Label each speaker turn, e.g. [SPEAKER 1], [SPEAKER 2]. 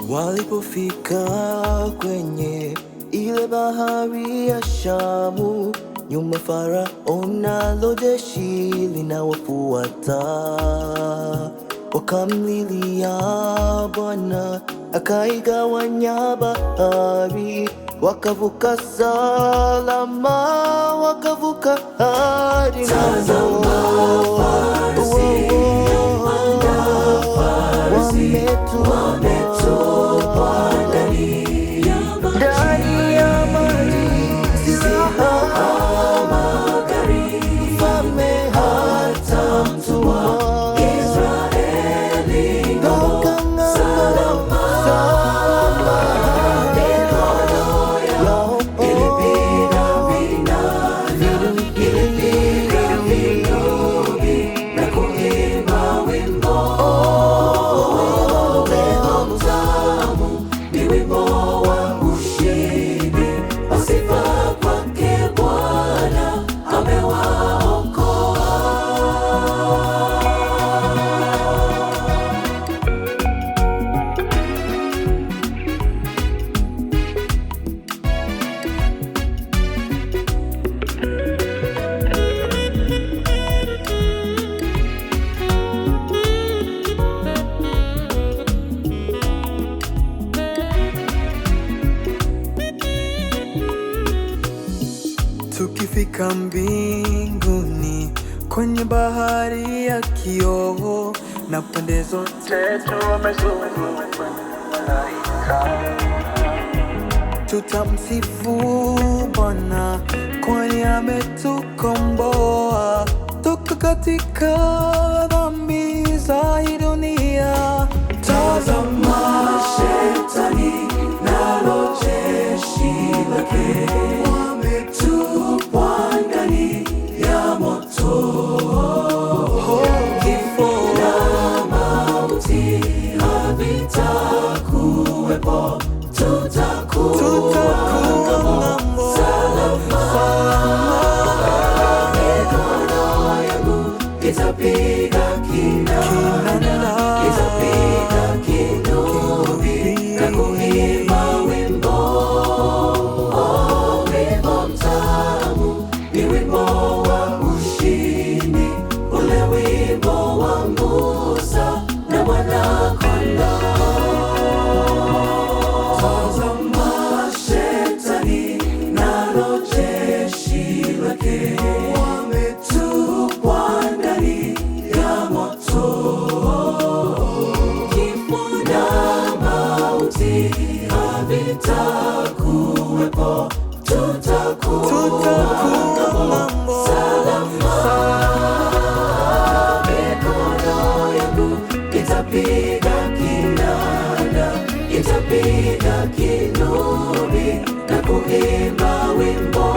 [SPEAKER 1] Walipofika kwenye ile bahari ya Shamu, nyuma Farao nalo jeshi linawafuata. Wakamlilia Bwana, akaigawanya bahari, wakavuka salama, wakavuka hadi ng'ambo. Wametupwa ndani ya maji, silaha, magari, mfalme hata mtumwa, Israeli toka ng'ambo salama. Mikono yao ilipiga vinubi na kuimba wimbo. Tukifika mbinguni kwenye bahari ya kioo, na pande zote tumezungukwa na malaika, tutamsifu Bwana kwani ametukomboa toka katika dhambi za hii dunia. Tazama shetani nalo jeshi lake wametupwa ndani ya moto. Kifo na mauti havitakuwepo, tutakuwa ng'ambo salama. Mikono yangu itapiga kinanda, itapiga kinubi na kuimba wimbo. Wimbo mtamu ni wimbo wa ushindi, ule wimbo wa Musa na Mwana-Kondoo. Tazama shetani nalo jeshi lake wametupwa ndani ya moto. Kifo na mauti havitakuwepo, tutakuwa ng'ambo salama. Mikono yangu itapiga kinanda, itapiga kinubi na kuimba wimbo.